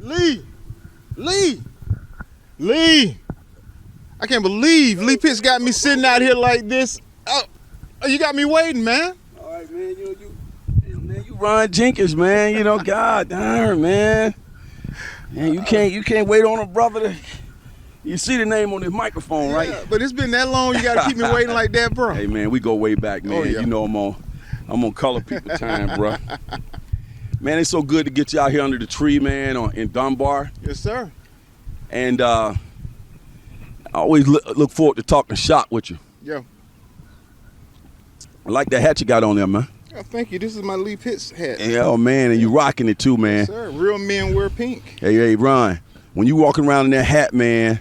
Lee! I can't believe Lee Pitts got me sitting out here like this. Oh, you got me waiting, man. All right, man. You Ron Jenkins, man. God darn, man. Man, you can't wait on a brother to. You see the name on his microphone, yeah, right? But it's been that long. You got to keep me waiting like that, bro. Hey, man, we go way back, man. Oh, yeah. I'm on color people time, bro. Man, it's so good to get you out here under the tree, man, in Dunbar. Yes, sir. And I always look forward to talking shop with you. Yeah. I like that hat you got on there, man. Oh, thank you. This is my Lee Pitts hat. Yeah, oh, man, and you rocking it too, man. Yes, sir. Real men wear pink. Hey, Ron, when you walking around in that hat, man,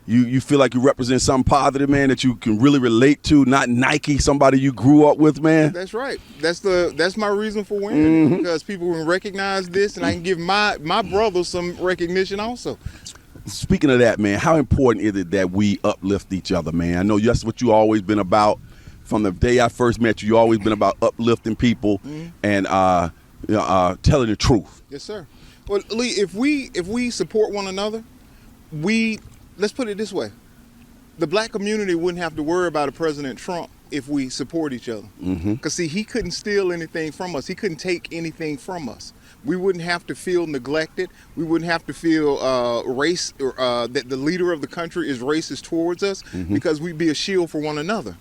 you feel like you represent something positive, man, that you can really relate to, not Nike, somebody you grew up with, man. That's right. That's my reason for wearing it, because people can recognize this, and I can give my brother some recognition also. Speaking of that, man, how important is it that we uplift each other, man? I know that's what you always been about. From the day I first met you always been about uplifting people and telling the truth. Yes, sir. Well, Lee, if we support one another, let's put it this way: the black community wouldn't have to worry about a President Trump if we support each other. Because see, he couldn't steal anything from us. He couldn't take anything from us. We wouldn't have to feel neglected. We wouldn't have to feel that the leader of the country is racist towards us, because we'd be a shield for one another.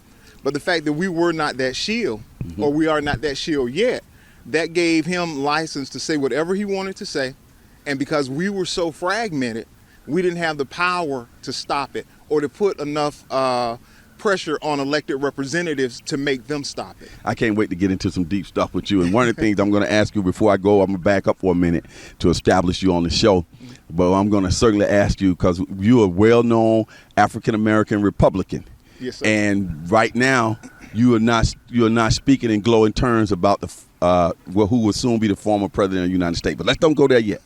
But the fact that we were not that shield, or we are not that shield yet, that gave him license to say whatever he wanted to say. And because we were so fragmented, we didn't have the power to stop it or to put enough pressure on elected representatives to make them stop it. I can't wait to get into some deep stuff with you. And one of the things I'm going to ask you before I go, I'm going to back up for a minute to establish you on the show. But I'm going to certainly ask you, because you're a well-known African-American Republican. Yes, sir. And right now, you are not speaking in glowing terms about who will soon be the former president of the United States. But let's don't go there yet.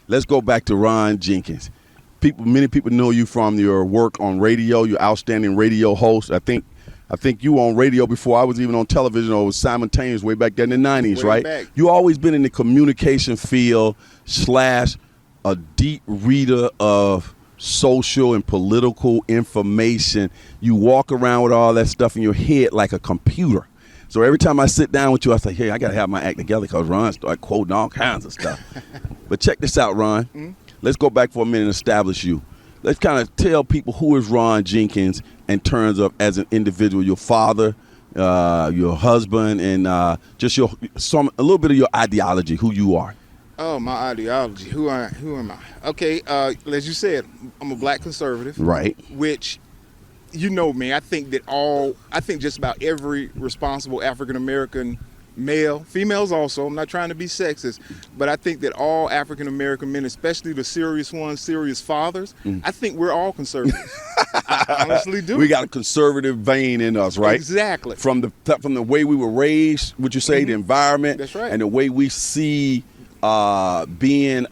Let's go back to Ron Jenkins. Many people know you from your work on radio. You're outstanding radio host. I think you were on radio before I was even on television, or was simultaneous way back then in the 90s, way right? Back. You always been in the communication field / a deep reader of social and political information. You walk around with all that stuff in your head like a computer. So every time I sit down with you, I say, hey, I got to have my act together, because Ron started quoting all kinds of stuff. But check this out, Ron. Let's go back for a minute and establish you. Let's kind of tell people who is Ron Jenkins in terms of as an individual, your father, your husband, and just a little bit of your ideology, who you are. Oh, my ideology. Who am I? Okay, as you said, I'm a black conservative. Right. Which, you know me, I think just about every responsible African-American male, females also, I'm not trying to be sexist, but I think that all African-American men, especially the serious ones, serious fathers, I think we're all conservatives. I honestly do. We got a conservative vein in us, right? Exactly. From the way we were raised, would you say, the environment, that's right, and the way we see being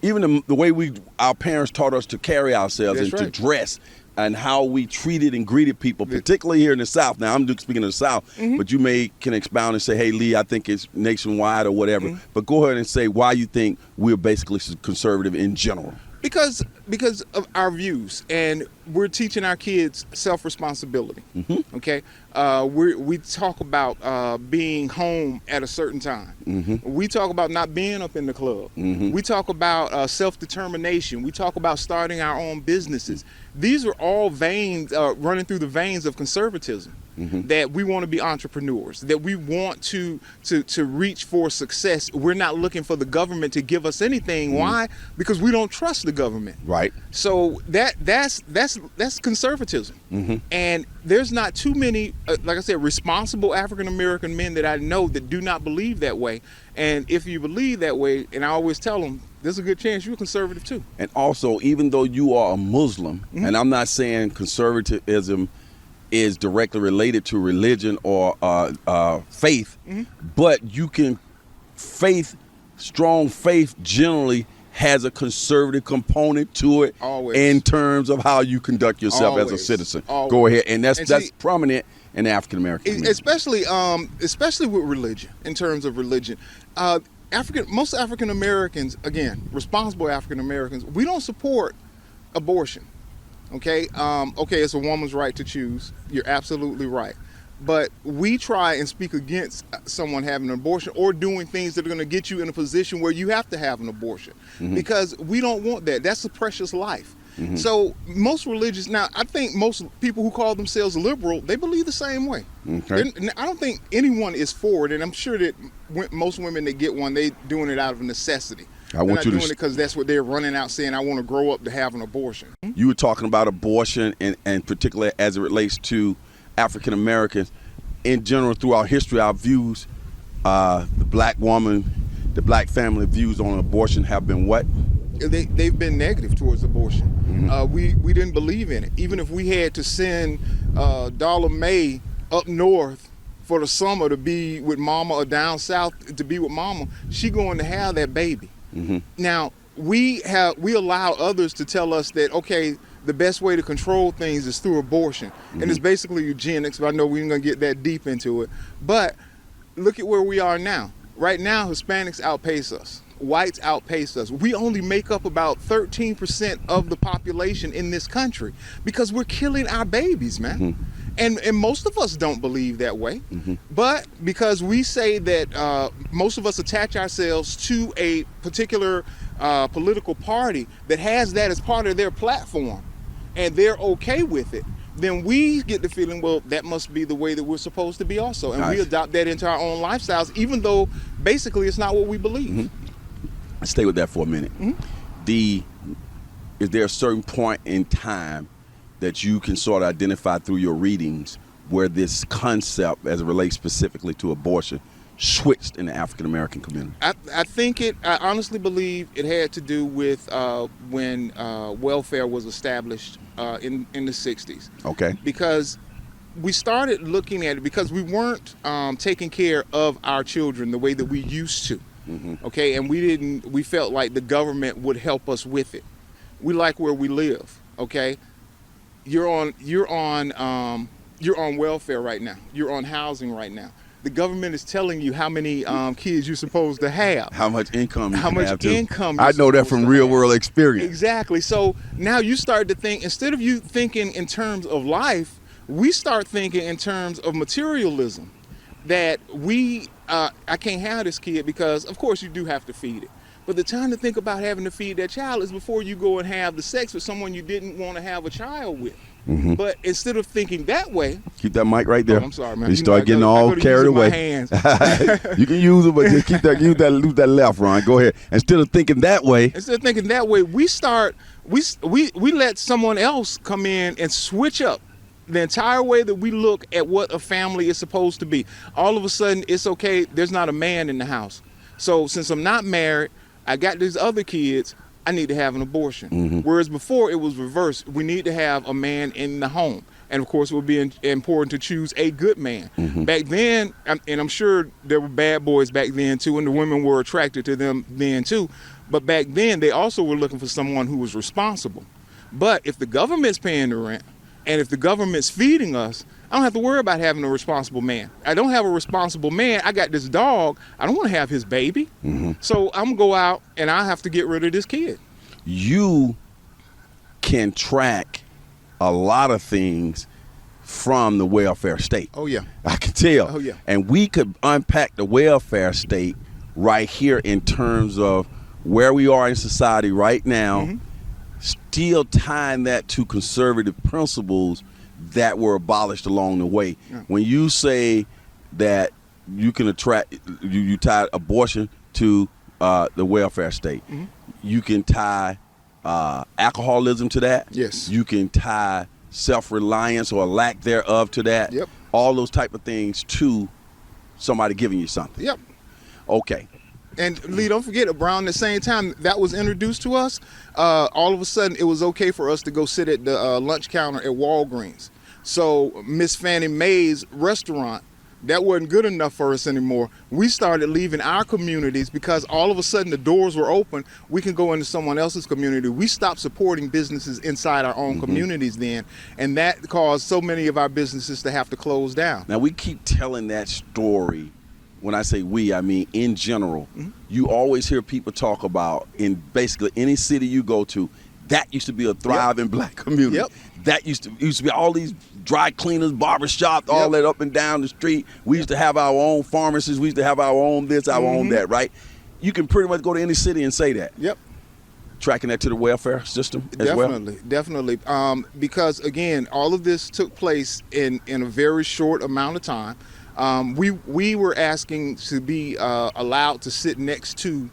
even the way our parents taught us to carry ourselves that's and right, to dress, and how we treated and greeted people, particularly here in the South. Now, I'm speaking of the South, but you can expound and say, hey, Lee, I think it's nationwide or whatever. But go ahead and say why you think we're basically conservative in general. Because of our views, and we're teaching our kids self-responsibility. Okay, we talk about being home at a certain time. We talk about not being up in the club. We talk about self-determination. We talk about starting our own businesses. These are all veins running through the veins of conservatism. That we want to be entrepreneurs, that we want to reach for success. We're not looking for the government to give us anything. Why? Because we don't trust the government. Right. So that's conservatism. And there's not too many, like I said, responsible African American men that I know that do not believe that way. And if you believe that way, and I always tell them, there's a good chance you're conservative too. And also, even though you are a Muslim, and I'm not saying conservatism is directly related to religion or faith, but strong faith generally has a conservative component to it. Always. In terms of how you conduct yourself as a citizen. Always. Go ahead, and that's prominent in African American community. Especially with religion, in terms of religion. most African Americans, again, responsible African Americans, we don't support abortion. Okay, it's a woman's right to choose. You're absolutely right. But we try and speak against someone having an abortion or doing things that are going to get you in a position where you have to have an abortion, because we don't want that. That's a precious life. So most religious, now I think most people who call themselves liberal, they believe the same way. Okay. I don't think anyone is for it, and I'm sure that most women that get one, they doing it out of necessity. I want you to doing it because that's what they're running out saying, I want to grow up to have an abortion. You were talking about abortion, and particularly as it relates to African Americans in general. Throughout history, our views, the black woman, the black family views on abortion have been what? They've been negative towards abortion. We didn't believe in it. Even if we had to send Dollar May up north for the summer to be with mama, or down south to be with mama, she going to have that baby. Now we allow others to tell us that, okay, the best way to control things is through abortion, and it's basically eugenics. But I know we ain't gonna get that deep into it. But look at where we are now. Right now, Hispanics outpace us. Whites outpace us. We only make up about 13% of the population in this country because we're killing our babies, man. And most of us don't believe that way. But because we say that most of us attach ourselves to a particular political party that has that as part of their platform, and they're okay with it, then we get the feeling, well, that must be the way that we're supposed to be also. And we adopt that into our own lifestyles, even though basically it's not what we believe. Let's stay with that for a minute. Is there a certain point in time that you can sort of identify through your readings where this concept, as it relates specifically to abortion, switched in the African American community? I honestly believe it had to do with when welfare was established in the 60s. Okay. Because we started looking at it because we weren't taking care of our children the way that we used to. Okay, and we felt like the government would help us with it. We like where we live. Okay, you're on welfare right now. You're on housing right now. The government is telling you how many kids you're supposed to have, how much income you how can much have too. income. I know that from real world experience. Exactly. So now you start to think, instead of you thinking in terms of life, we start thinking in terms of materialism. That I can't have this kid because, of course, you do have to feed it. But the time to think about having to feed that child is before you go and have the sex with someone you didn't want to have a child with. But instead of thinking that way, keep that mic right there. Oh, I'm sorry, man. You start getting all carried away. My hands. You can use it, but just use that left, Ron. Go ahead. Instead of thinking that way, we let someone else come in and switch up the entire way that we look at what a family is supposed to be. All of a sudden, it's okay, there's not a man in the house. So since I'm not married, I got these other kids, I need to have an abortion. Whereas before, it was reversed. We need to have a man in the home. And of course, it would be important to choose a good man. Back then, and I'm sure there were bad boys back then too, and the women were attracted to them then too. But back then, they also were looking for someone who was responsible. But if the government's paying the rent, and if the government's feeding us, I don't have to worry about having a responsible man. I don't have a responsible man. I got this dog. I don't want to have his baby. So I'm going to go out and I have to get rid of this kid. You can track a lot of things from the welfare state. Oh, yeah. I can tell. Oh, yeah. And we could unpack the welfare state right here in terms of where we are in society right now, still tying that to conservative principles that were abolished along the way. When you say that you can you tie abortion to the welfare state, you can tie alcoholism to that. Yes. You can tie self-reliance or lack thereof to that. Yep. All those type of things to somebody giving you something. Yep. Okay. And Lee, don't forget, around the same time that was introduced to us, all of a sudden it was okay for us to go sit at the lunch counter at Walgreens. So Miss Fannie Mae's restaurant, that wasn't good enough for us anymore. We started leaving our communities because all of a sudden the doors were open. We can go into someone else's community. We stopped supporting businesses inside our own communities then, and that caused so many of our businesses to have to close down. Now we keep telling that story when I say we, I mean in general, you always hear people talk about in basically any city you go to, that used to be a thriving black community. Yep. That used to be all these dry cleaners, barber shops, all that up and down the street. We used to have our own pharmacies. We used to have our own this, our own that, right? You can pretty much go to any city and say that. Yep. Tracking that to the welfare system as well? Definitely. Because, again, all of this took place in a very short amount of time. We were asking to be allowed to sit next to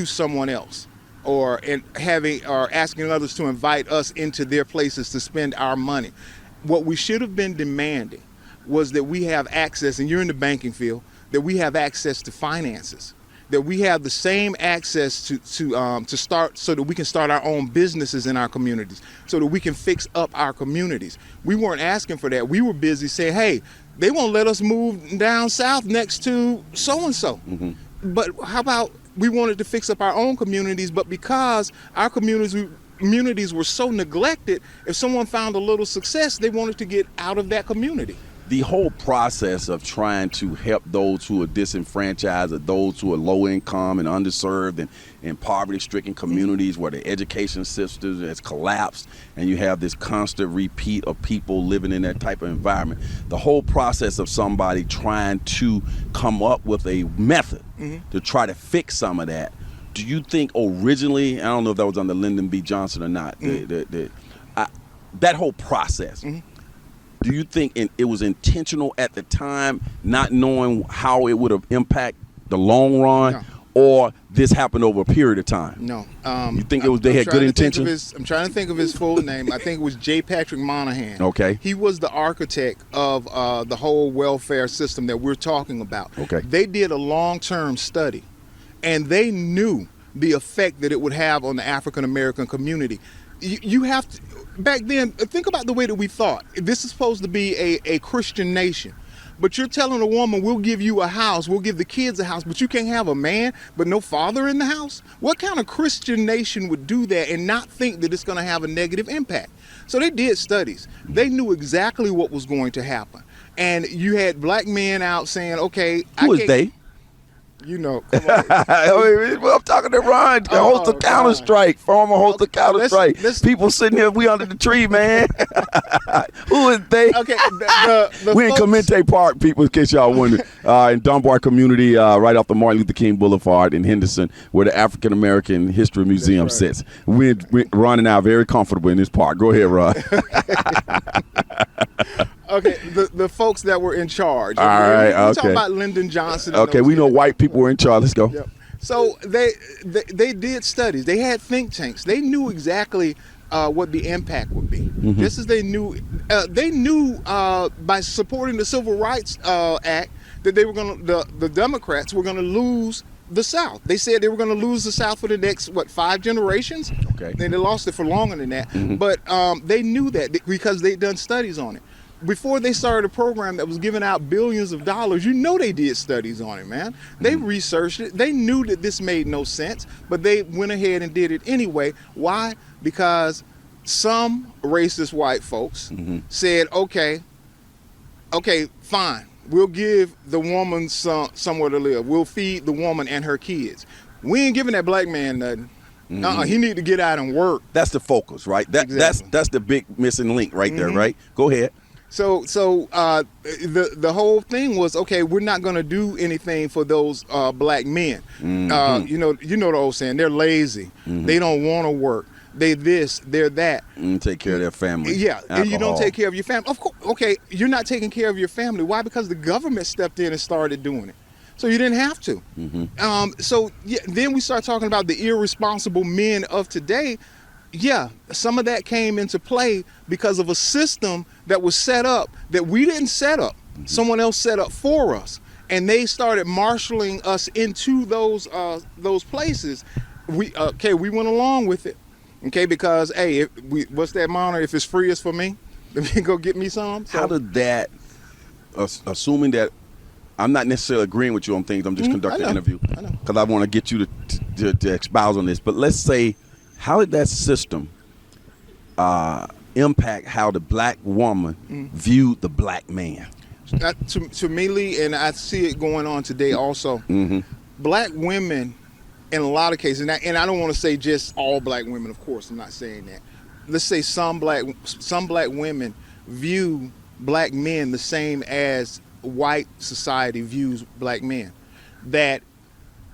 someone else, or asking others to invite us into their places to spend our money. What we should have been demanding was that we have access, and you're in the banking field, that we have access to finances, that we have the same access to start, so that we can start our own businesses in our communities, so that we can fix up our communities. We weren't asking for that. We were busy saying, hey, they won't let us move down south next to so-and-so. But how about we wanted to fix up our own communities, but because our communities were so neglected, if someone found a little success, they wanted to get out of that community. The whole process of trying to help those who are disenfranchised, or those who are low income and underserved and poverty-stricken communities where the education system has collapsed, and you have this constant repeat of people living in that type of environment. The whole process of somebody trying to come up with a method to try to fix some of that. Do you think originally, I don't know if that was under Lyndon B. Johnson or not, that whole process, do you think it was intentional at the time, not knowing how it would have impacted the long run? No. Or this happened over a period of time? No. You think they had good intentions? I'm trying to think of his full name. I think it was J. Patrick Monahan. Okay. He was the architect of the whole welfare system that we're talking about. Okay. They did a long-term study, and they knew the effect that it would have on the African American community. You have to, back then, think about the way that we thought. This is supposed to be a Christian nation. But you're telling a woman, we'll give you a house, we'll give the kids a house, but you can't have a man, but no father in the house? What kind of Christian nation would do that and not think that it's going to have a negative impact? So they did studies. They knew exactly what was going to happen. And you had black men out saying, okay, Who is they? You know, come on. I'm talking to Ron, host of Counter-Strike, former host of Counter-Strike. People sitting here, we under the tree, man. Who is they? Okay, we in Clemente Park, people, in case y'all wonder, in Dunbar community, right off the Martin Luther King Boulevard in Henderson, where the African American History Museum sits. Ron and I are very comfortable in this park. Go ahead, Ron. Okay, the folks that were in charge. All right, we're talking about Lyndon Johnson. Okay, we know white people were in charge. Let's go. Yep. So they did studies. They had think tanks. They knew exactly what the impact would be. Just as they knew by supporting the Civil Rights Act that they were going to, the Democrats were going to lose the South. They said they were going to lose the South for the next 5 generations. Okay. Then they lost it for longer than that. But they knew that because they'd done studies on it. Before they started a program that was giving out billions of dollars, they did studies on it, man. They researched it. They knew that this made no sense, but they went ahead and did it anyway. Why? Because some racist white folks said, okay, fine. We'll give the woman somewhere to live. We'll feed the woman and her kids. We ain't giving that black man nothing. He need to get out and work. That's the focus, right? Exactly. That's the big missing link right there, right? Go ahead. So the whole thing was, okay, we're not going to do anything for those black men. You know the old saying, they're lazy. They don't want to work. They this, they're that. Take care of their family. Yeah, Alcohol. And you don't take care of your family. Of course, okay, you're not taking care of your family. Why? Because the government stepped in and started doing it. So you didn't have to. Then we start talking about the irresponsible men of today. Yeah, some of that came into play because of a system that was set up that we didn't set up. Someone else set up for us, and they started marshaling us into those places. We went along with it. Okay, because hey, what's that motto? If it's free, it's for me. Let me go get me some. So, how did that? Assuming that I'm not necessarily agreeing with you on things, I'm just conducting an interview because I want to get you to expound on this. But let's say, how did that system impact how the black woman viewed the black man? To me, Lee, and I see it going on today also. Black women, in a lot of cases, and I don't want to say just all black women. Of course, I'm not saying that. Let's say some black women view black men the same as white society views black men. That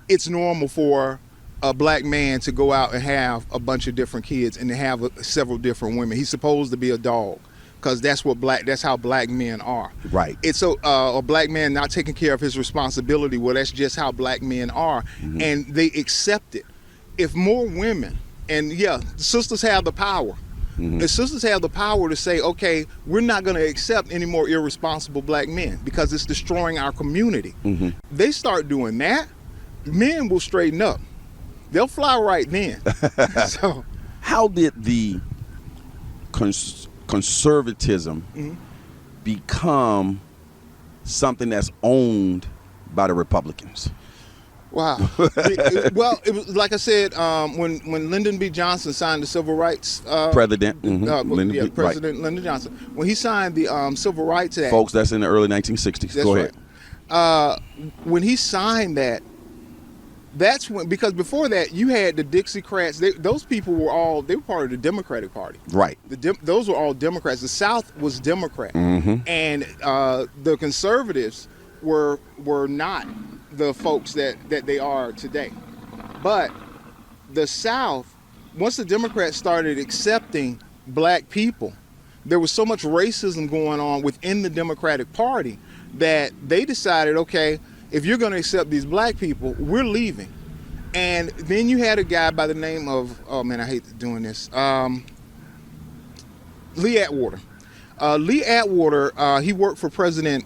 it's normal for a black man to go out and have a bunch of different kids and to have several different women. He's supposed to be a dog, because that's how black men are. Right. It's a black man not taking care of his responsibility. Well, that's just how black men are, and they accept it. If more women, and the sisters have the power. The sisters have the power to say, okay, we're not going to accept any more irresponsible black men because it's destroying our community. They start doing that, men will straighten up. They'll fly right then. So, how did the conservatism become something that's owned by the Republicans? Wow. Well, it was like I said, when Lyndon B. Johnson signed the Civil Rights President Lyndon Johnson, when he signed the Civil Rights Act, folks, that's in the early 1960s. Go ahead. When he signed that, that's when, because before that you had the Dixiecrats. Those people were part of the Democratic Party. Right. Those were all Democrats. The South was Democrat, and the conservatives were not the folks that they are today. But the South, once the Democrats started accepting black people, there was so much racism going on within the Democratic Party that they decided, okay, if you're going to accept these black people, we're leaving. And then you had a guy by the name of, oh man, I hate doing this, Lee Atwater. Lee Atwater, he worked for President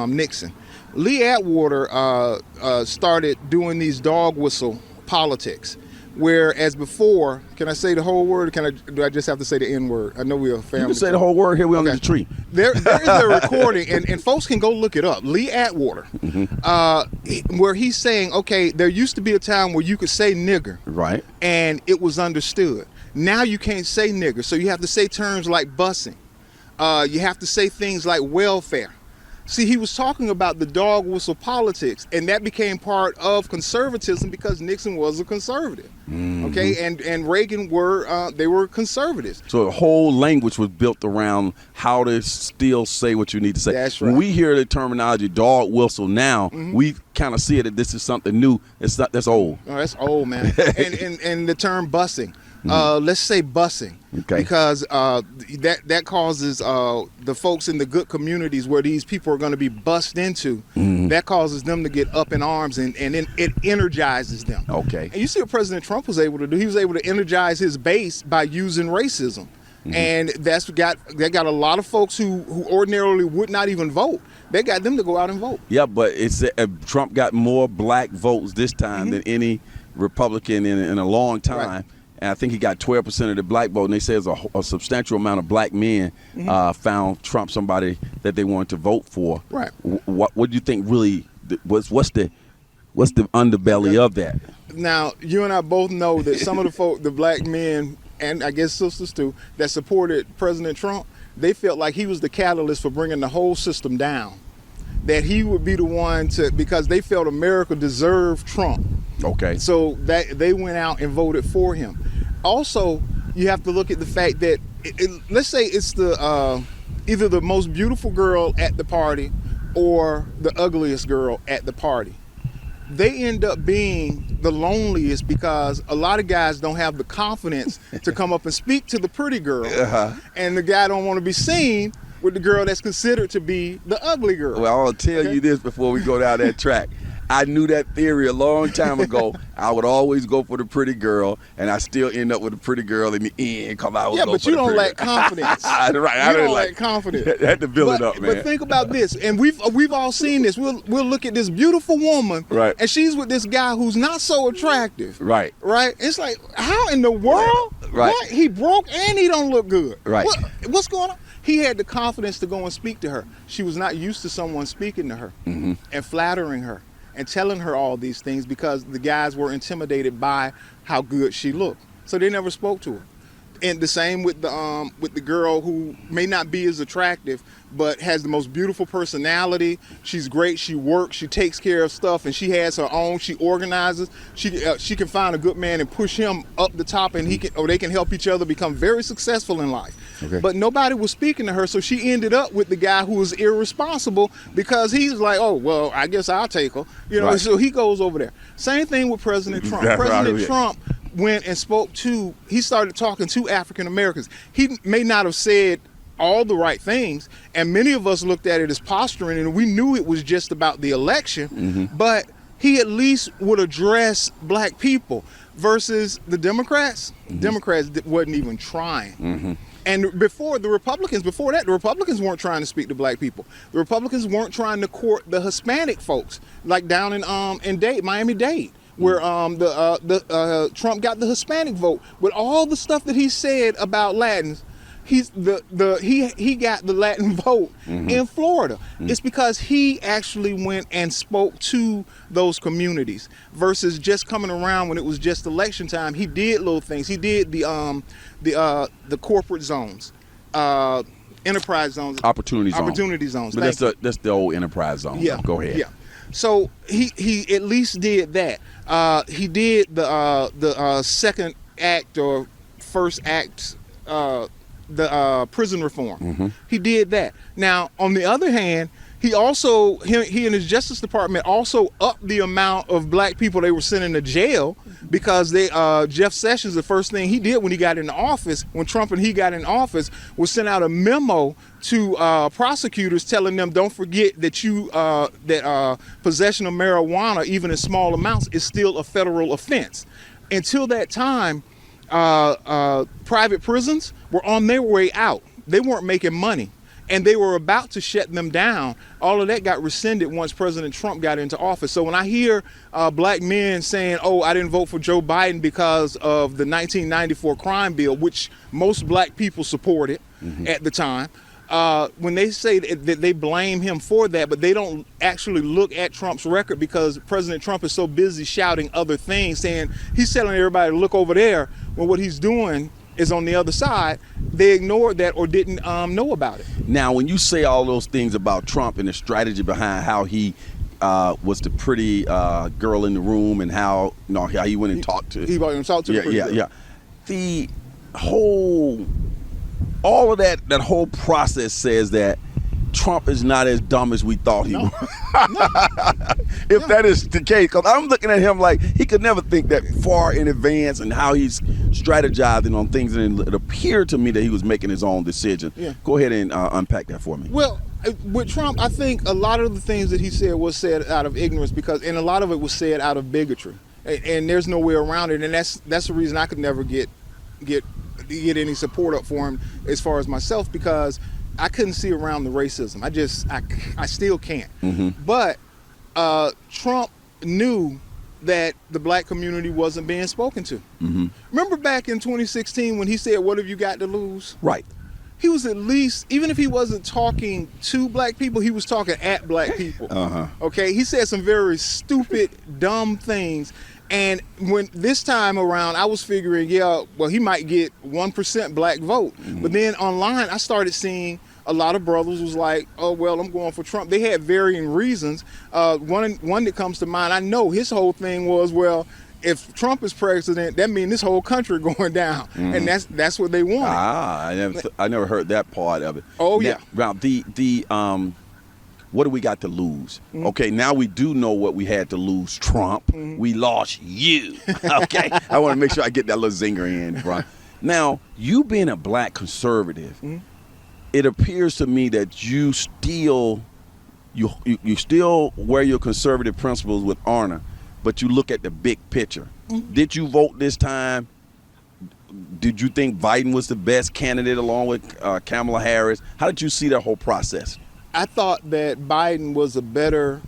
Nixon. Lee Atwater started doing these dog whistle politics, whereas before, can I say the whole word? Do I just have to say the N word? I know we're a family. You can say the whole word here. We're under the tree. There is a recording, and folks can go look it up. Lee Atwater, where he's saying, okay, there used to be a time where you could say nigger, right, and it was understood. Now you can't say nigger, so you have to say terms like busing. You have to say things like welfare. See, he was talking about the dog whistle politics, and that became part of conservatism because Nixon was a conservative. Okay, and Reagan they were conservatives. So the whole language was built around how to still say what you need to say. That's right. When we hear the terminology dog whistle now, we kind of see it that this is something new. That's old. Oh, that's old, man. and the term busing. Let's say busing, because that causes the folks in the good communities where these people are going to be bussed into, that causes them to get up in arms, and then it energizes them. Okay. And you see what President Trump was able to do. He was able to energize his base by using racism. And that got a lot of folks who ordinarily would not even vote. They got them to go out and vote. Yeah, but Trump got more black votes this time than any Republican in a long time. Right. And I think he got 12% of the black vote, and they say there's a substantial amount of black men found Trump somebody that they wanted to vote for. Right. What do you think really? What's the underbelly of that? Now, you and I both know that some of the black men, and I guess sisters too, that supported President Trump, they felt like he was the catalyst for bringing the whole system down. That he would be the one because they felt America deserved Trump. Okay. So that they went out and voted for him. Also, you have to look at the fact that let's say it's the either the most beautiful girl at the party or the ugliest girl at the party. They end up being the loneliest because a lot of guys don't have the confidence to come up and speak to the pretty girl, and the guy don't want to be seen with the girl that's considered to be the ugly girl. Well, I'll tell you this before we go down that track. I knew that theory a long time ago. I would always go for the pretty girl, and I still end up with a pretty girl in the end because I was but you don't lack confidence. Right, I don't lack confidence. I had to build it up, man. But think about this, and we've all seen this. We'll look at this beautiful woman, right, and she's with this guy who's not so attractive, right. It's like, how in the world? Right. What? He broke and he don't look good. Right. What's going on? He had the confidence to go and speak to her. She was not used to someone speaking to her and flattering her and telling her all these things because the guys were intimidated by how good she looked. So they never spoke to her. And the same with the girl who may not be as attractive, but has the most beautiful personality. She's great. She works. She takes care of stuff, and she has her own. She organizes. She can find a good man and push him up the top, and they can help each other become very successful in life. Okay. But nobody was speaking to her, so she ended up with the guy who was irresponsible because he's like, oh well, I guess I'll take her. Right. So he goes over there. Same thing with President Trump. That's President right. Trump went and he started talking to African Americans. He may not have said all the right things, and many of us looked at it as posturing, and we knew it was just about the election, but he at least would address black people versus the Democrats. Democrats wasn't even trying. And before the Republicans weren't trying to speak to black people. The Republicans weren't trying to court the Hispanic folks, like down in Miami-Dade, where Trump got the Hispanic vote. With all the stuff that he said about Latins, he got the Latin vote in Florida. It's because he actually went and spoke to those communities versus just coming around when it was just election time. He did little things. He did the corporate zones, enterprise zones, opportunity zones. But that's the old enterprise zone. Yeah. Go ahead. Yeah. So he at least did that. He did the second act or first act, the prison reform. He did that. Now, on the other hand, he and his Justice Department also upped the amount of black people they were sending to jail because Jeff Sessions, the first thing he did when he got into office, when Trump and he got in office, was send out a memo to prosecutors telling them, don't forget that possession of marijuana, even in small amounts, is still a federal offense. Until that time, private prisons were on their way out. They weren't making money, and they were about to shut them down. All of that got rescinded once President Trump got into office. So when I hear black men saying, oh, I didn't vote for Joe Biden because of the 1994 crime bill, which most black people supported at the time, when they say that they blame him for that, but they don't actually look at Trump's record because President Trump is so busy shouting other things, saying he's telling everybody to look over there when what he's doing is on the other side. They ignored that or didn't know about it. Now, when you say all those things about Trump and the strategy behind how he was the pretty girl in the room and how he went and talked to the pretty girl. The all of that whole process says that Trump is not as dumb as we thought he was. If that is the case, because I'm looking at him like he could never think that far in advance and how he's strategizing on things, and it appeared to me that he was making his own decision. Yeah. Go ahead and unpack that for me. Well, with Trump, I think a lot of the things that he said was said out of ignorance, and a lot of it was said out of bigotry, and there's no way around it. And that's the reason I could never get any support up for him as far as myself, because I couldn't see around the racism. I still can't. But Trump knew that the black community wasn't being spoken to. Remember back in 2016 when he said, what have you got to lose? Right. He was at least, even if he wasn't talking to black people, he was talking at black people. Okay, he said some very stupid, dumb things. And when this time around, I was figuring, he might get 1% black vote. But then online, I started seeing a lot of brothers was like, oh, well, I'm going for Trump. They had varying reasons. One that comes to mind, I know his whole thing was, well, if Trump is president, that means this whole country going down. And that's what they wanted. I never heard that part of it. Oh, now, yeah. What do we got to lose? Okay, now we do know what we had to lose, Trump. We lost you. Okay, I want to make sure I get that little zinger in, bro. Now, you being a black conservative, it appears to me that you still wear your conservative principles with honor, but you look at the big picture. Did you vote this time? Did you think Biden was the best candidate along with Kamala Harris? How did you see that whole process? I thought that Biden was a better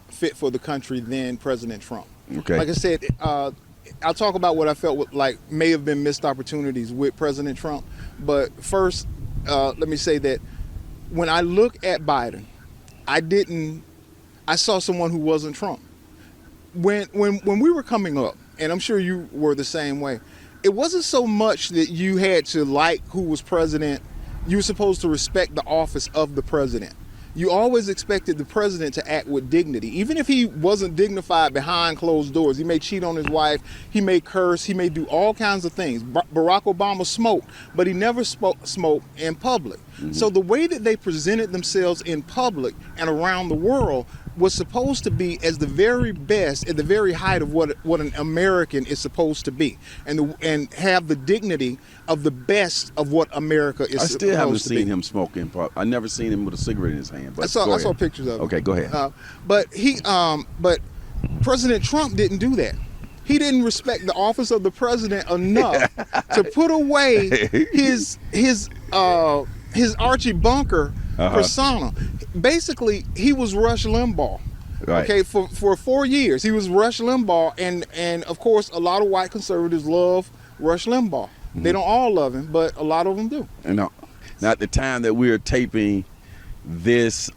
fit for the country than President Trump. Okay. Like I said, I'll talk about what I felt like may have been missed opportunities with President Trump. But first, let me say that when I look at Biden, I saw someone who wasn't Trump. When we were coming up, and I'm sure you were the same way, it wasn't so much that you had to like who was president. You were supposed to respect the office of the president. You always expected the president to act with dignity, even if he wasn't dignified behind closed doors. He may cheat on his wife, he may curse, he may do all kinds of things. Barack Obama smoked, but he never smoked in public. So the way that they presented themselves in public and around the world was supposed to be as the very best, at the very height of what an American is supposed to be, and have the dignity of the best of what America is supposed to be. I still haven't seen him smoking. I never seen him with a cigarette in his hand. But I saw pictures of him. Okay, go ahead. But President Trump didn't do that. He didn't respect the office of the president enough to put away his Archie Bunker persona. Basically, he was Rush Limbaugh. Right. Okay, for 4 years he was Rush Limbaugh, and of course a lot of white conservatives love Rush Limbaugh. They don't all love him, but a lot of them do. And now at the time that we're taping this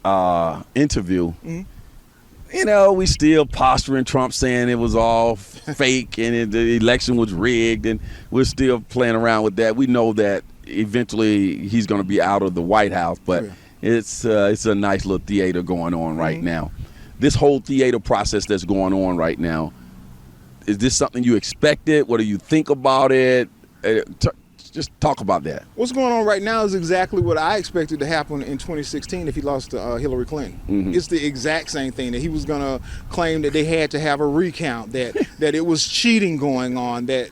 interview, you know, we still posturing Trump, saying it was all fake and the election was rigged, and we're still playing around with that. We know that eventually he's going to be out of the White House, but it's a nice little theater going on right now. This whole theater process that's going on right now, is this something you expected? What do you think about it? Just talk about that. What's going on right now is exactly what I expected to happen in 2016 if he lost to Hillary Clinton. It's the exact same thing, that he was going to claim that they had to have a recount, that it was cheating going on, that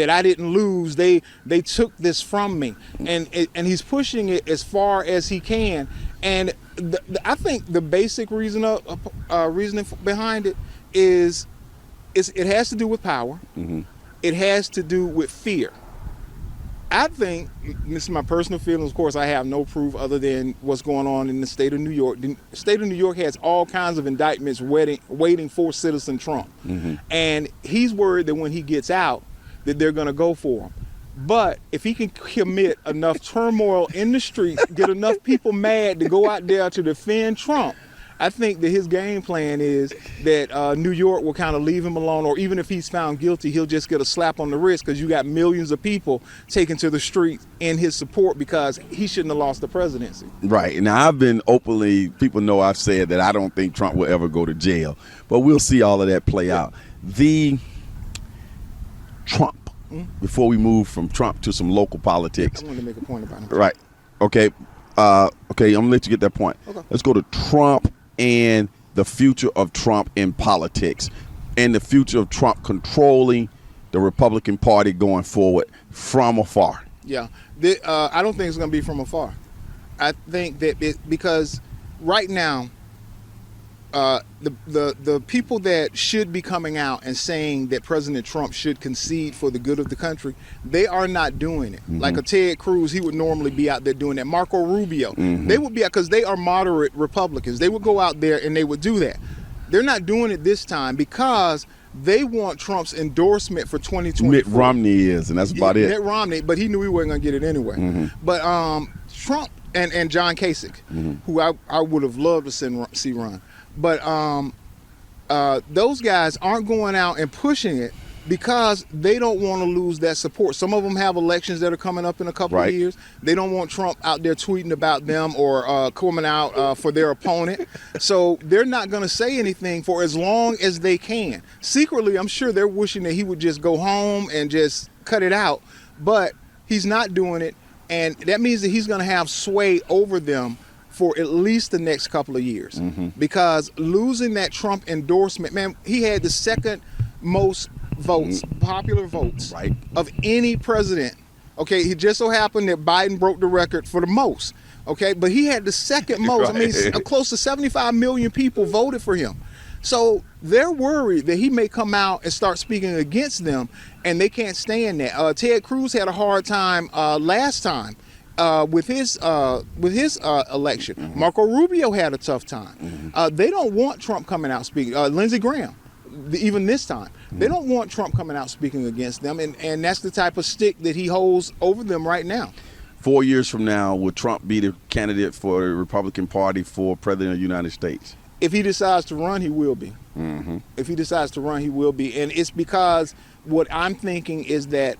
I didn't lose, they took this from me, and he's pushing it as far as he can. And I think the basic reasoning behind it is it has to do with power. It has to do with fear. I think, this is my personal feelings, of course I have no proof other than what's going on in the state of New York. The state of New York has all kinds of indictments waiting for Citizen Trump. And he's worried that when he gets out that they're going to go for him. But if he can commit enough turmoil in the streets, get enough people mad to go out there to defend Trump, I think that his game plan is that New York will kind of leave him alone, or even if he's found guilty, he'll just get a slap on the wrist, because you got millions of people taken to the street in his support because he shouldn't have lost the presidency. Right. Now, I've been openly, people know I've said that I don't think Trump will ever go to jail, but we'll see all of that play out. The Trump, before we move from Trump to some local politics. I wanted to make a point about him. Right. Okay. I'm going to let you get that point. Okay. Let's go to Trump and the future of Trump in politics, and the future of Trump controlling the Republican Party going forward from afar. Yeah, I don't think it's going to be from afar. I think that because right now, the people that should be coming out and saying that President Trump should concede for the good of the country, they are not doing it. Like a Ted Cruz, he would normally be out there doing that. Marco Rubio, they would be out, because they are moderate Republicans. They would go out there and they would do that. They're not doing it this time because they want Trump's endorsement for 2024. Mitt Romney is, and that's about it. Mitt Romney, but he knew he wasn't going to get it anyway. But Trump and John Kasich, who I would have loved to see run. But those guys aren't going out and pushing it because they don't want to lose that support. Some of them have elections that are coming up in a couple of years. They don't want Trump out there tweeting about them or coming out for their opponent. So they're not going to say anything for as long as they can. Secretly, I'm sure they're wishing that he would just go home and just cut it out. But he's not doing it. And that means that he's going to have sway over them for at least the next couple of years. Because losing that Trump endorsement, man, he had the second most votes, popular votes, of any president. Okay, it just so happened that Biden broke the record for the most. Okay, but he had the second most. I mean, close to 75 million people voted for him. So they're worried that he may come out and start speaking against them, and they can't stand that. Ted Cruz had a hard time last time with his election. Marco Rubio had a tough time. They don't want Trump coming out speaking. Lindsey Graham, even this time, they don't want Trump coming out speaking against them, and that's the type of stick that he holds over them right now. 4 years from now, will Trump be the candidate for the Republican Party for President of the United States? If he decides to run, he will be. If he decides to run, he will be. And it's because what I'm thinking is that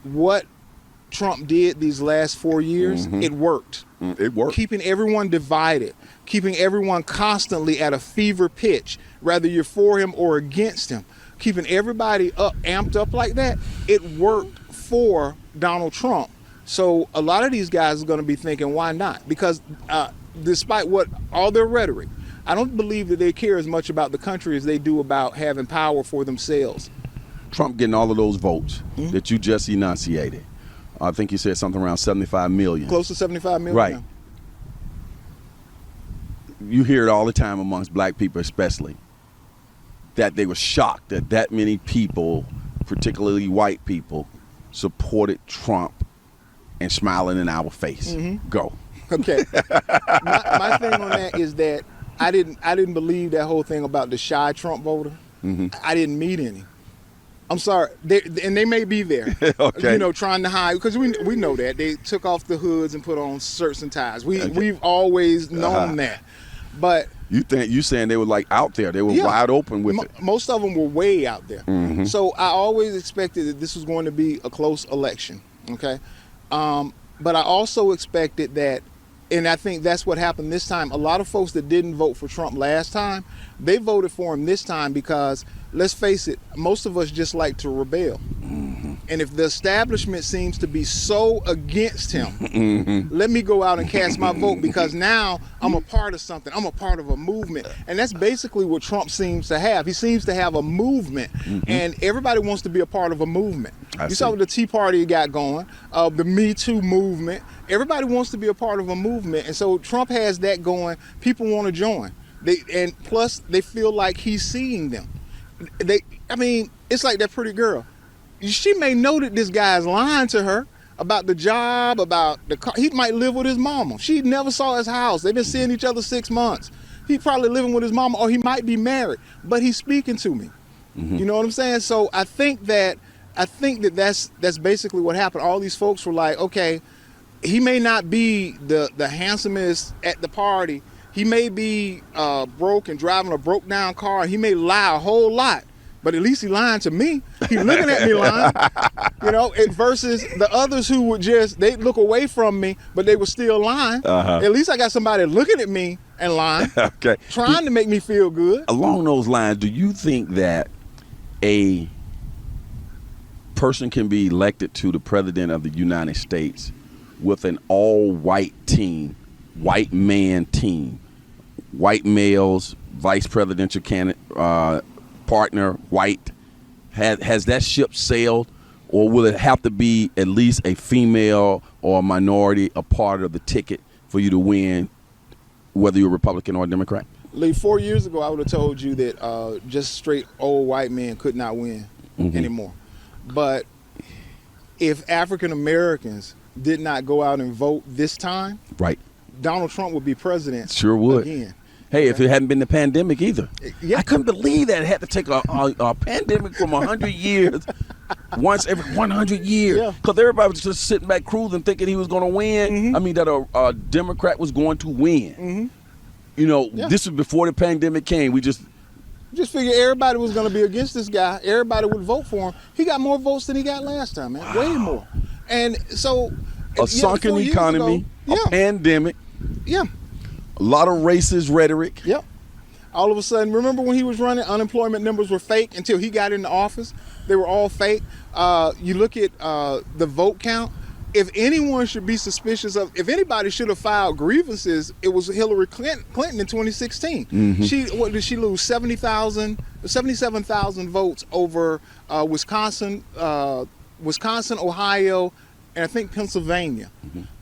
what Trump did these last 4 years, it worked. It worked. Keeping everyone divided, keeping everyone constantly at a fever pitch, whether you're for him or against him, keeping everybody amped up like that, it worked for Donald Trump. So a lot of these guys are going to be thinking, why not? Because despite all their rhetoric, I don't believe that they care as much about the country as they do about having power for themselves. Trump getting all of those votes that you just enunciated. I think you said something around 75 million. Close to 75 million. Right. Now. You hear it all the time amongst black people especially, that they were shocked that that many people, particularly white people, supported Trump and smiling in our face. Go. Okay. my thing on that is that I didn't believe that whole thing about the shy Trump voter. I didn't meet any. I'm sorry, they may be there, okay. Trying to hide, because we know that they took off the hoods and put on shirts and ties. We've always known that, but you saying they were like out there, they were wide open with it. Most of them were way out there. So I always expected that this was going to be a close election. Okay, but I also expected that, and I think that's what happened this time. A lot of folks that didn't vote for Trump last time, they voted for him this time because, let's face it, most of us just like to rebel. And if the establishment seems to be so against him, let me go out and cast my vote, because now I'm a part of something. I'm a part of a movement. And that's basically what Trump seems to have. He seems to have a movement, and everybody wants to be a part of a movement. You saw what the Tea Party got going, the Me Too movement. Everybody wants to be a part of a movement. And so Trump has that going. People want to join. And plus, they feel like he's seeing them. It's like that pretty girl. She may know that this guy's lying to her about the job, about the car. He might live with his mama. She never saw his house. They've been seeing each other 6 months. He's probably living with his mama, or he might be married, but he's speaking to me. You know what I'm saying? So I think that's basically what happened. All these folks were like, okay, he may not be the handsomest at the party. He may be broke and driving a broke down car. He may lie a whole lot, but at least he lying to me. He looking at me lying, versus the others who would they look away from me, but they were still lying. At least I got somebody looking at me and lying, okay, trying to make me feel good. Along those lines, do you think that a person can be elected to the president of the United States with an all-white team, white man team, white males, vice presidential candidate, partner, white? Has that ship sailed, or will it have to be at least a female or a minority a part of the ticket for you to win, whether you're Republican or Democrat? Lee, 4 years ago, I would have told you that just straight old white men could not win anymore. But if African Americans did not go out and vote this time, right, Donald Trump would be president. Sure would. Again. Hey, if it hadn't been the pandemic either. Yeah. I couldn't believe that it had to take a pandemic from 100 years, once every 100 years. Because everybody was just sitting back cruising thinking he was going to win. I mean, that a Democrat was going to win. This was before the pandemic came. We just figured everybody was going to be against this guy. Everybody would vote for him. He got more votes than he got last time, man. Wow. Way more. And so a sunken economy, a pandemic. Yeah. A lot of racist rhetoric. Yep. All of a sudden, remember when he was running, unemployment numbers were fake until he got into office. They were all fake. You look at the vote count. If anyone should be suspicious of, if anybody should have filed grievances, it was Hillary Clinton in 2016. What did she lose? 77,000 votes over Wisconsin, Ohio, and I think Pennsylvania.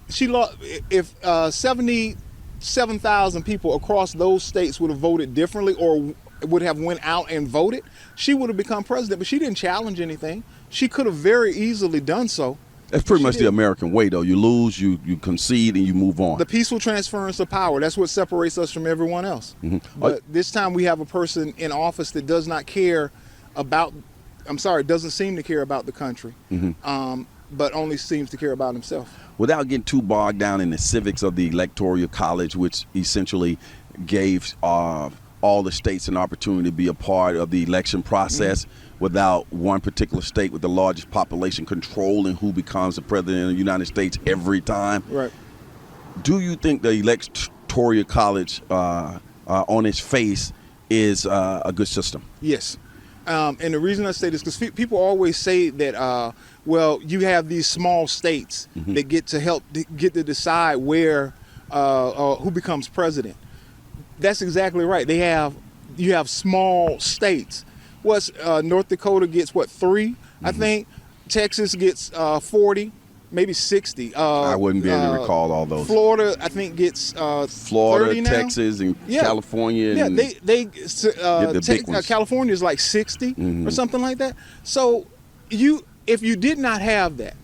She lost. If 77,000 people across those states would have voted differently, or would have went out and voted, she would have become president. But she didn't challenge anything. She could have very easily done so. That's pretty much the American way, though. You lose, you concede, and you move on. The peaceful transference of power. That's what separates us from everyone else. But this time we have a person in office that does not care about, doesn't seem to care about the country, but only seems to care about himself. Without getting too bogged down in the civics of the Electoral College, which essentially gave all the states an opportunity to be a part of the election process without one particular state with the largest population controlling who becomes the president of the United States every time. Right. Do you think the Electoral College on its face is a good system? Yes. And the reason I say this, because people always say that, well, you have these small states that get to decide where, who becomes president. That's exactly right. You have small states. North Dakota gets 3, I think. Texas gets 40, maybe 60. I wouldn't be able to recall all those. Florida, I think, gets Florida, 30 now. Texas, and California. Yeah, and the big ones. California is like 60 or something like that. So if you did not have that,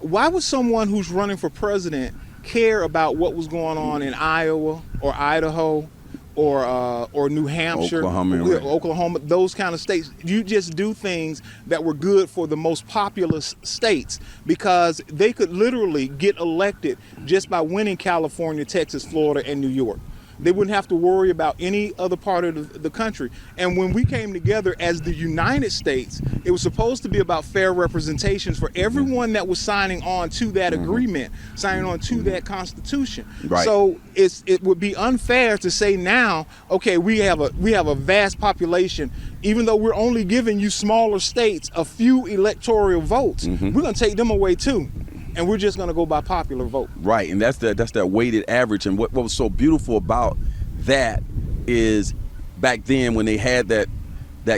why would someone who's running for president care about what was going on in Iowa or Idaho or New Hampshire, Oklahoma, those kind of states? You just do things that were good for the most populous states, because they could literally get elected just by winning California, Texas, Florida, and New York. They wouldn't have to worry about any other part of the country. And when we came together as the United States, it was supposed to be about fair representations for everyone that was signing on to that agreement, signing on to that Constitution. Right. So it would be unfair to say now, okay, we have a vast population, even though we're only giving you smaller states a few electoral votes, we're going to take them away too. And we're just going to go by popular vote. Right, and that's that weighted average. And what was so beautiful about that is back then when they had that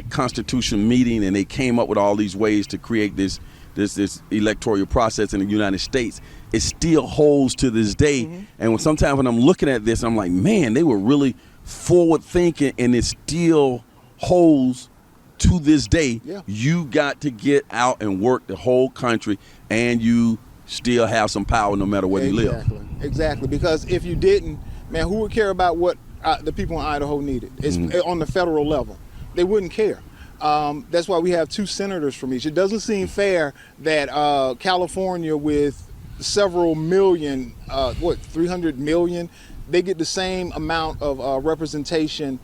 Constitution meeting and they came up with all these ways to create this electoral process in the United States, it still holds to this day. And sometimes when I'm looking at this, I'm like, man, they were really forward thinking, and it still holds to this day. Yeah. You got to get out and work the whole country, and you still have some power no matter where you live. Exactly. Because if you didn't, man, who would care about what the people in Idaho needed? It's on the federal level. They wouldn't care. That's why we have 2 senators from each. It doesn't seem fair that California, with several million, 300 million, they get the same amount of representation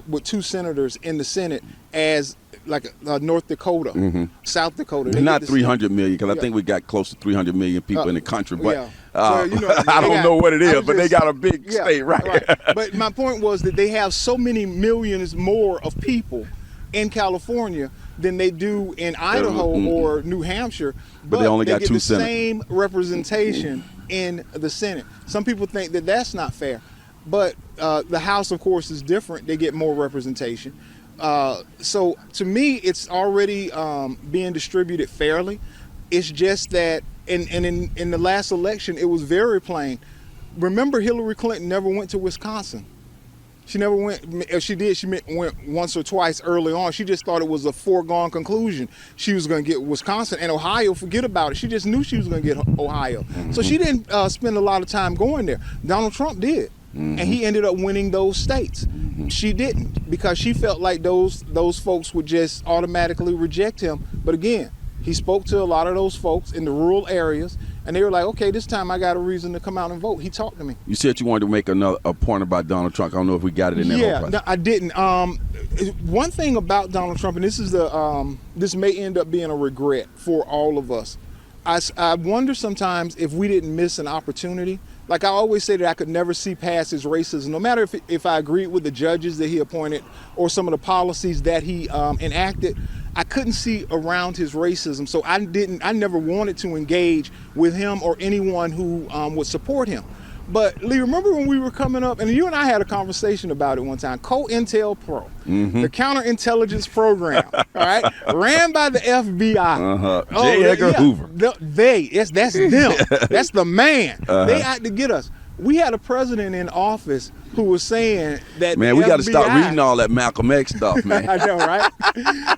with 2 senators in the Senate as like North Dakota, South Dakota. Not 300 million, because I think we got close to 300 million people in the country. But I don't know what it is, but they got a big state, right? But my point was that they have so many millions more of people in California than they do in Idaho or New Hampshire, but they only got 2 the senators. Same representation in the Senate. Some people think that that's not fair, but the House, of course, is different. They get more representation. So to me, it's already being distributed fairly. It's just that in the last election, it was very plain. Remember, Hillary Clinton never went to Wisconsin. She never went. If she did, she went once or twice early on. She just thought it was a foregone conclusion. She was going to get Wisconsin and Ohio. Forget about it. She just knew she was going to get Ohio. So she didn't spend a lot of time going there. Donald Trump did. And he ended up winning those states. She didn't, because she felt like those folks would just automatically reject him. But again, he spoke to a lot of those folks in the rural areas, and they were like, okay, this time I got a reason to come out and vote. He talked to me. You said you wanted to make a point about Donald Trump. I don't know if we got it in there. Yeah, no, I didn't. One thing about Donald Trump, and this may end up being a regret for all of us. I wonder sometimes if we didn't miss an opportunity. Like I always say that I could never see past his racism, no matter if I agreed with the judges that he appointed or some of the policies that he enacted. I couldn't see around his racism, so I never wanted to engage with him or anyone who would support him. But Lee, remember when we were coming up, and you and I had a conversation about it one time, COINTELPRO, the counterintelligence program, all right, ran by the FBI. J. Edgar Hoover. That's them. That's the man. They out to get us. We had a president in office who was saying that man, we got to stop reading all that Malcolm X stuff, man. I know, right?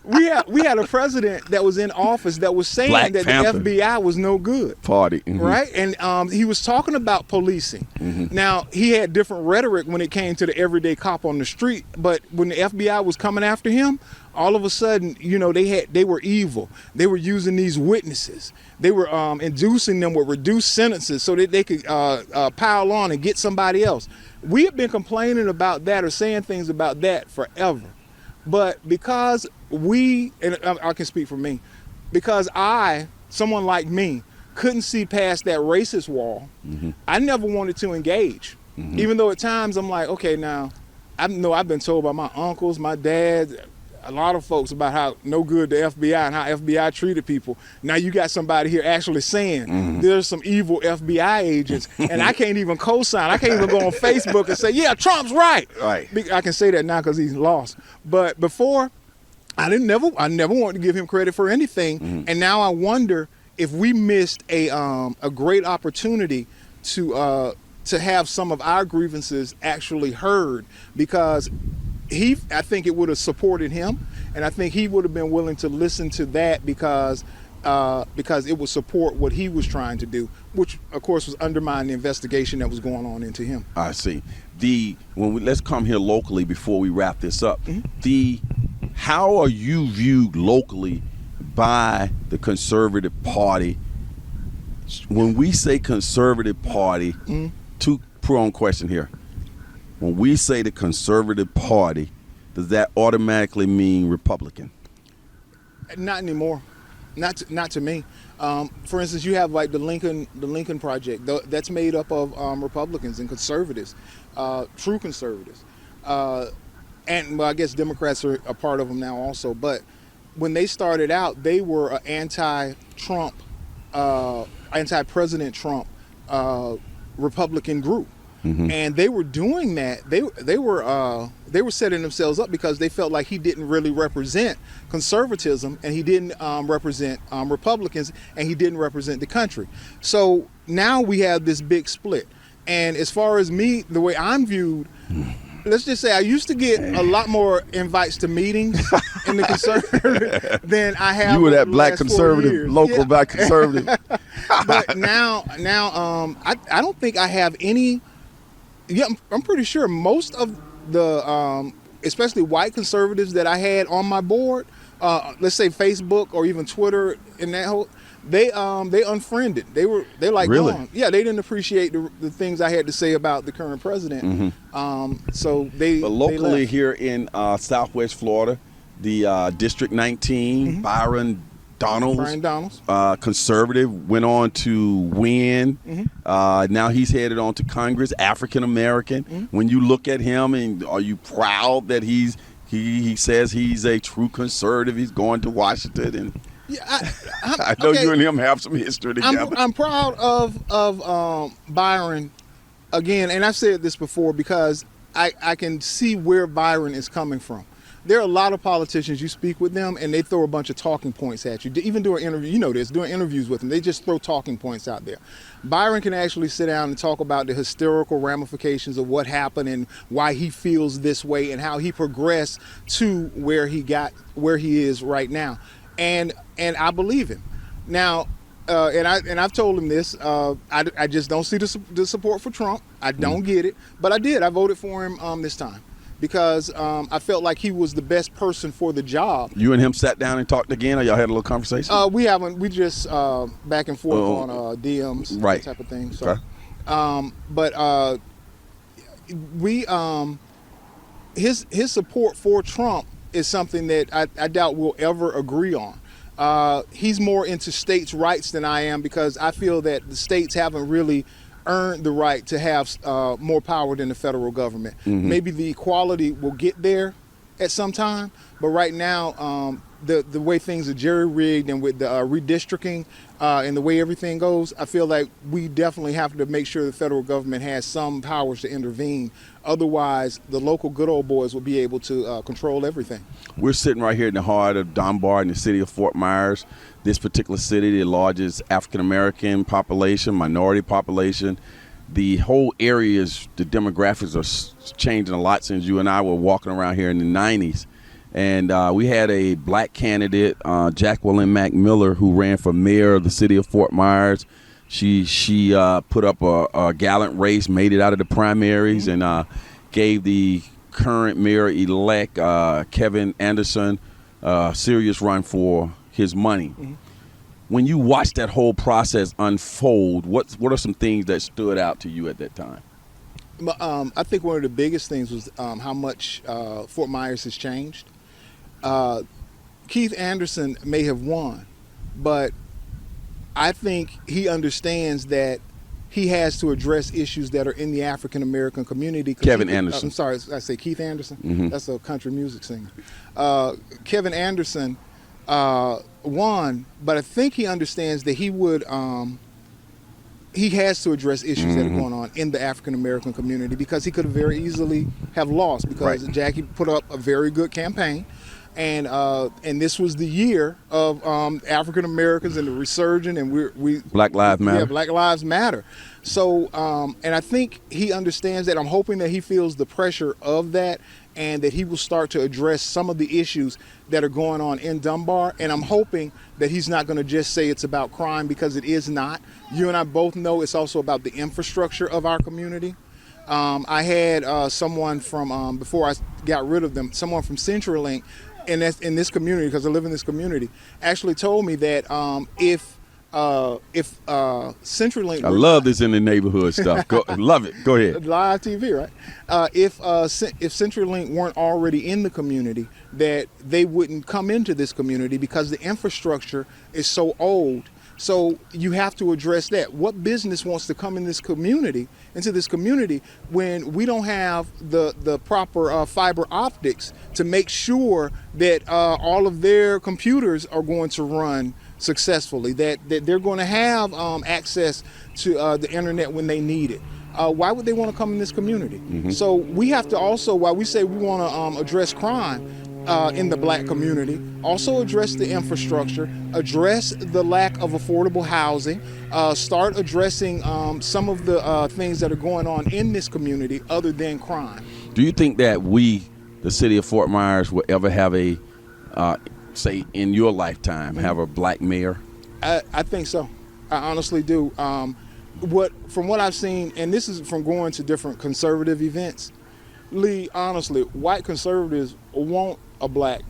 we had a president that was in office that was saying Black that Panther. the FBI was no good. Party. Right? And he was talking about policing. Now, he had different rhetoric when it came to the everyday cop on the street, but when the FBI was coming after him, all of a sudden, you know, they were evil. They were using these witnesses. They were inducing them with reduced sentences so that they could pile on and get somebody else. we have been complaining about that or saying things about that forever. But because and I can speak for me, because someone like me, couldn't see past that racist wall, I never wanted to engage. Even though at times I'm like, okay, now, I've been told by my uncles, my dad, a lot of folks about how no good the FBI and how FBI treated people. Now you got somebody here actually saying there's some evil FBI agents, and I can't even co-sign. I can't even go on Facebook and say, yeah, Trump's right. Right. I can say that now because he's lost. But before, I never wanted to give him credit for anything, and now I wonder if we missed a great opportunity to have some of our grievances actually heard, because I think it would have supported him, and I think he would have been willing to listen to that because it would support what he was trying to do, which of course was undermine the investigation that was going on into him. I see. Let's come here locally before we wrap this up. How are you viewed locally by the Conservative Party? When we say Conservative Party, two-pronged question here. When we say the Conservative Party, does that automatically mean Republican? Not anymore. Not to me. For instance, you have like the Lincoln Project. That's made up of Republicans and conservatives, true conservatives, and I guess Democrats are a part of them now also. But when they started out, they were an anti-Trump, anti-President Trump Republican group. And they were doing that. They were setting themselves up because they felt like he didn't really represent conservatism, and he didn't represent Republicans, and he didn't represent the country. So now we have this big split. And as far as me, the way I'm viewed, let's just say I used to get a lot more invites to meetings in the conservative than I have. You were that black last conservative, local black conservative. But now I don't think I have any. Yeah, I'm pretty sure most of the, especially white conservatives that I had on my board, let's say Facebook or even Twitter, and that whole, they unfriended. They're like, really? gone. Yeah, they didn't appreciate the things I had to say about the current president. So But locally they left. here in Southwest Florida, the District 19, Brian Donalds, conservative, went on to win. Now he's headed on to Congress, African American. When you look at him, and are you proud that he says he's a true conservative? He's going to Washington, and I know you and him have some history together. I'm proud of Byron again, and I've said this before because I can see where Byron is coming from. There are a lot of politicians, you speak with them, and they throw a bunch of talking points at you. Even during interviews, you know this, during interviews with them, they just throw talking points out there. Byron can actually sit down and talk about the historical ramifications of what happened and why he feels this way and how he progressed to where he is right now. And I believe him. Now, and I've told him this, I just don't see the support for Trump. I don't get it, but I did. I voted for him this time, because I felt like he was the best person for the job. You and him sat down and talked again, or y'all had a little conversation? We haven't. We just back and forth on DMs, right, that type of thing. So, okay. But his support for Trump is something that I doubt we'll ever agree on. He's more into states' rights than I am, because I feel that the states haven't really earned the right to have more power than the federal government. Maybe the equality will get there at some time, but right now, the way things are jerry-rigged and with the redistricting and the way everything goes, I feel like we definitely have to make sure the federal government has some powers to intervene. Otherwise, the local good old boys will be able to control everything. We're sitting right here in the heart of Dunbar in the city of Fort Myers. This particular city, the largest African-American population, minority population. The whole area, the demographics are changing a lot since you and I were walking around here in the 90s. And we had a black candidate, Jacqueline Mcmilla, who ran for mayor of the city of Fort Myers. She put up a gallant race, made it out of the primaries, and gave the current mayor-elect, Kevin Anderson, a serious run for his money. When you watch that whole process unfold, what are some things that stood out to you at that time? I think one of the biggest things was how much Fort Myers has changed. Keith Anderson may have won, but I think he understands that he has to address issues that are in the African American community. Kevin Anderson. I'm sorry, I say Keith Anderson. Mm-hmm. That's a country music singer. Kevin Anderson won, but I think he understands that he would. He has to address issues that are going on in the African American community, because he could have very easily have lost, because Jackie put up a very good campaign. And this was the year of African Americans and the resurgence, and we Black Lives Matter. Yeah, Black Lives Matter. So, and I think he understands that. I'm hoping that he feels the pressure of that, and that he will start to address some of the issues that are going on in Dunbar. And I'm hoping that he's not going to just say it's about crime, because it is not. You and I both know it's also about the infrastructure of our community. I had someone from, before I got rid of them, someone from CenturyLink in this community, because I live in this community, actually told me that if CenturyLink, I love this in the neighborhood stuff. Love it. Go ahead. Live TV, right? If CenturyLink weren't already in the community, that they wouldn't come into this community, because the infrastructure is so old. So you have to address that. What business wants to come into this community, when we don't have the proper fiber optics to make sure that all of their computers are going to run successfully, that they're going to have access to the internet when they need it? Why would they want to come in this community? Mm-hmm. So we have to also, while we say we want to address crime in the black community, also address the infrastructure, address the lack of affordable housing, start addressing some of the things that are going on in this community other than crime. Do you think that we, the city of Fort Myers, will ever have a, say in your lifetime, have a black mayor? I think so. I honestly do. From what I've seen, and this is from going to different conservative events, Lee, honestly, white conservatives want a black.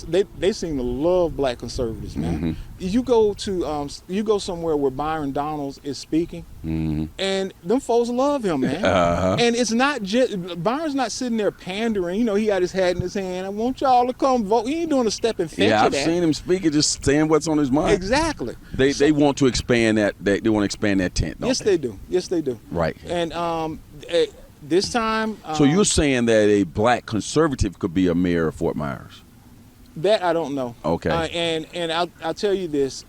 They seem to love black conservatives, man. Mm-hmm. You go somewhere where Byron Donalds is speaking, mm-hmm. and them folks love him, man. Uh-huh. And it's not just Byron's not sitting there pandering. You know, he got his hat in his hand. I want y'all to come vote. He ain't doing a step and fetch. Yeah, I've seen him speaking, just saying what's on his mind. Exactly. They want to expand that. They want to expand that tent. Don't they? They do. Yes, they do. Right. And this time. So you're saying that a black conservative could be a mayor of Fort Myers? That I don't know. Okay. And I'll tell you this.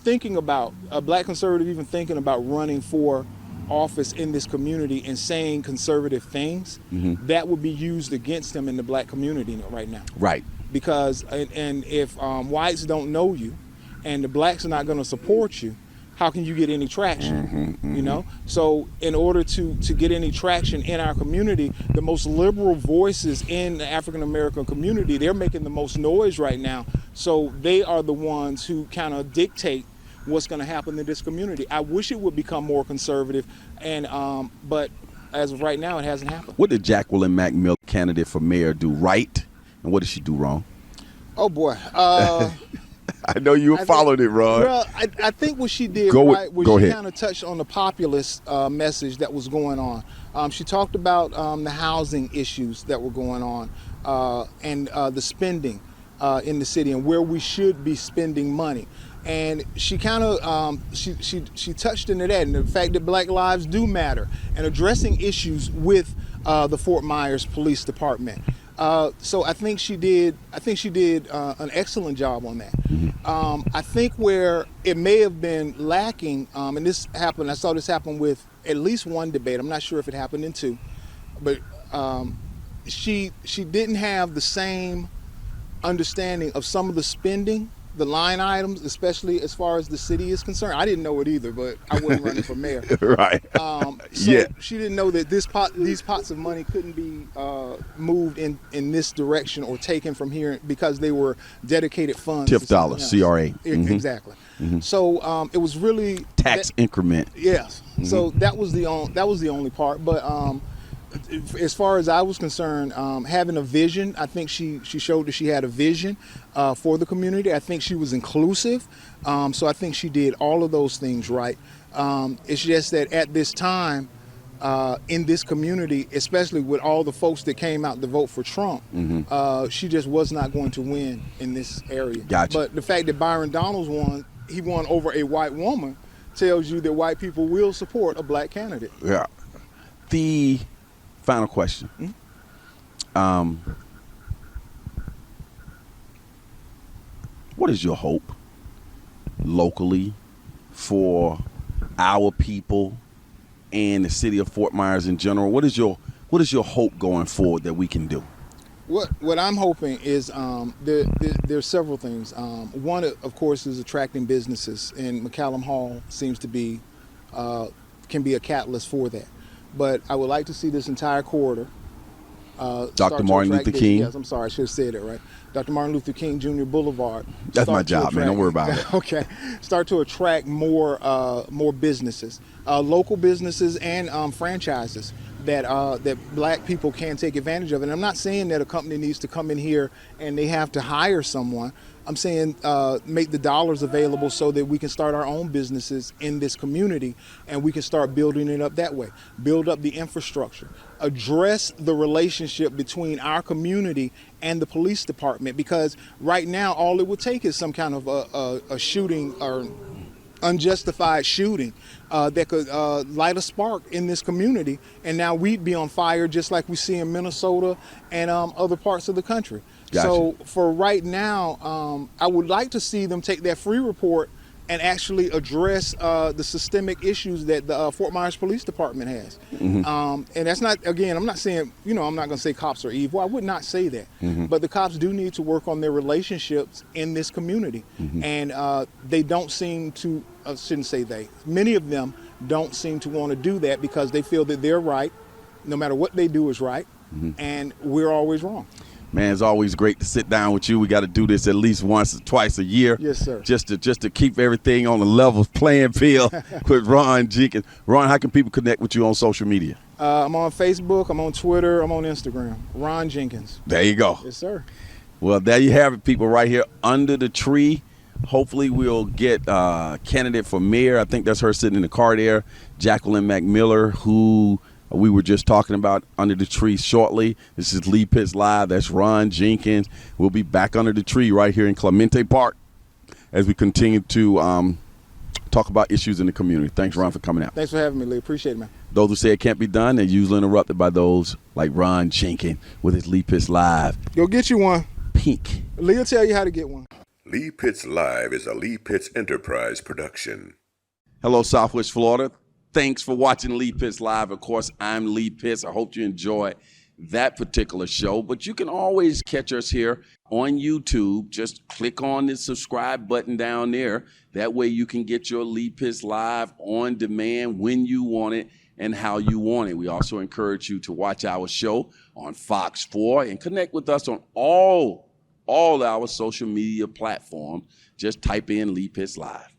Thinking about a black conservative, even thinking about running for office in this community and saying conservative things, mm-hmm. that would be used against them in the black community right now. Right. Because and if whites don't know you, and the blacks are not going to support you, how can you get any traction? Mm-hmm, mm-hmm. You know? So in order to get any traction in our community, the most liberal voices in the African American community, they're making the most noise right now. So they are the ones who kind of dictate what's going to happen in this community. I wish it would become more conservative, and but as of right now, it hasn't happened. What did Jacqueline Mcmilla, candidate for mayor, do right, and what did she do wrong? Oh boy. I know you followed it, Ron. Well, I think what she did right was she kind of touched on the populist message that was going on. She talked about the housing issues that were going on and the spending in the city and where we should be spending money. And she kind of she touched into that, and the fact that Black lives do matter, and addressing issues with the Fort Myers Police Department. So I think she did an excellent job on that. Mm-hmm. I think where it may have been lacking, and this happened, I saw this happen with at least one debate. I'm not sure if it happened in two, but she didn't have the same understanding of some of the spending, the line items, especially as far as the city is concerned. I didn't know it either, but I wasn't running for mayor. Right. So she didn't know that these pots of money couldn't be moved in this direction or taken from here because they were dedicated funds. TIF dollars, CRA. Mm-hmm. Exactly. Mm-hmm. So it was really tax increment. Yes. Mm-hmm. So that was the only part, but. As far as I was concerned, having a vision, I think she showed that she had a vision for the community. I think she was inclusive. So I think she did all of those things right. It's just that at this time, in this community, especially with all the folks that came out to vote for Trump, she just was not going to win in this area. Gotcha. But the fact that Byron Donalds won, he won over a white woman, tells you that white people will support a black candidate. Yeah. The final question. What is your hope locally for our people and the city of Fort Myers in general? What is your hope going forward that we can do? What I'm hoping is there's several things. One, of course, is attracting businesses, and McCallum Hall seems to be can be a catalyst for that. But I would like to see this entire corridor. Dr. Martin Luther King. Yes, I'm sorry, I should have said it right. Dr. Martin Luther King Jr. Boulevard. That's my job, man. Don't worry about it. Okay, start to attract more businesses, local businesses and franchises that black people can take advantage of. And I'm not saying that a company needs to come in here and they have to hire someone. I'm saying make the dollars available so that we can start our own businesses in this community, and we can start building it up that way. Build up the infrastructure. Address the relationship between our community and the police department, because right now all it would take is some kind of a shooting or unjustified shooting that could light a spark in this community, and now we'd be on fire just like we see in Minnesota and other parts of the country. Gotcha. So for right now, I would like to see them take that free report and actually address the systemic issues that the Fort Myers Police Department has. And that's not, again, I'm not saying, I'm not going to say cops are evil. I would not say that. But the cops do need to work on their relationships in this community. And they don't seem to, I shouldn't say they, many of them don't seem to want to do that because they feel that they're right, no matter what they do is right, and we're always wrong. Man, it's always great to sit down with you. We got to do this at least once or twice a year. Yes, sir. Just to keep everything on a level playing field with Ron Jenkins. Ron, how can people connect with you on social media? I'm on Facebook, I'm on Twitter, I'm on Instagram. Ron Jenkins. There you go. Yes, sir. Well, there you have it, people, right here under the tree. Hopefully we'll get a candidate for mayor. I think that's her sitting in the car there, Jacqueline Mcmilla, who we were just talking about under the tree shortly. This is Lee Pitts Live. That's Ron Jenkins. We'll be back under the tree right here in Clemente Park as we continue to talk about issues in the community. Thanks, Ron, for coming out. Thanks for having me, Lee. Appreciate it, man. Those who say it can't be done, they're usually interrupted by those like Ron Jenkins with his Lee Pitts Live. Go get you one. Pink. Lee will tell you how to get one. Lee Pitts Live is a Lee Pitts Enterprise production. Hello, Southwest Florida. Thanks for watching Lee Pitts Live. Of course, I'm Lee Pitts. I hope you enjoy that particular show. But you can always catch us here on YouTube. Just click on the subscribe button down there. That way you can get your Lee Pitts Live on demand when you want it and how you want it. We also encourage you to watch our show on Fox 4 and connect with us on all our social media platforms. Just type in Lee Pitts Live.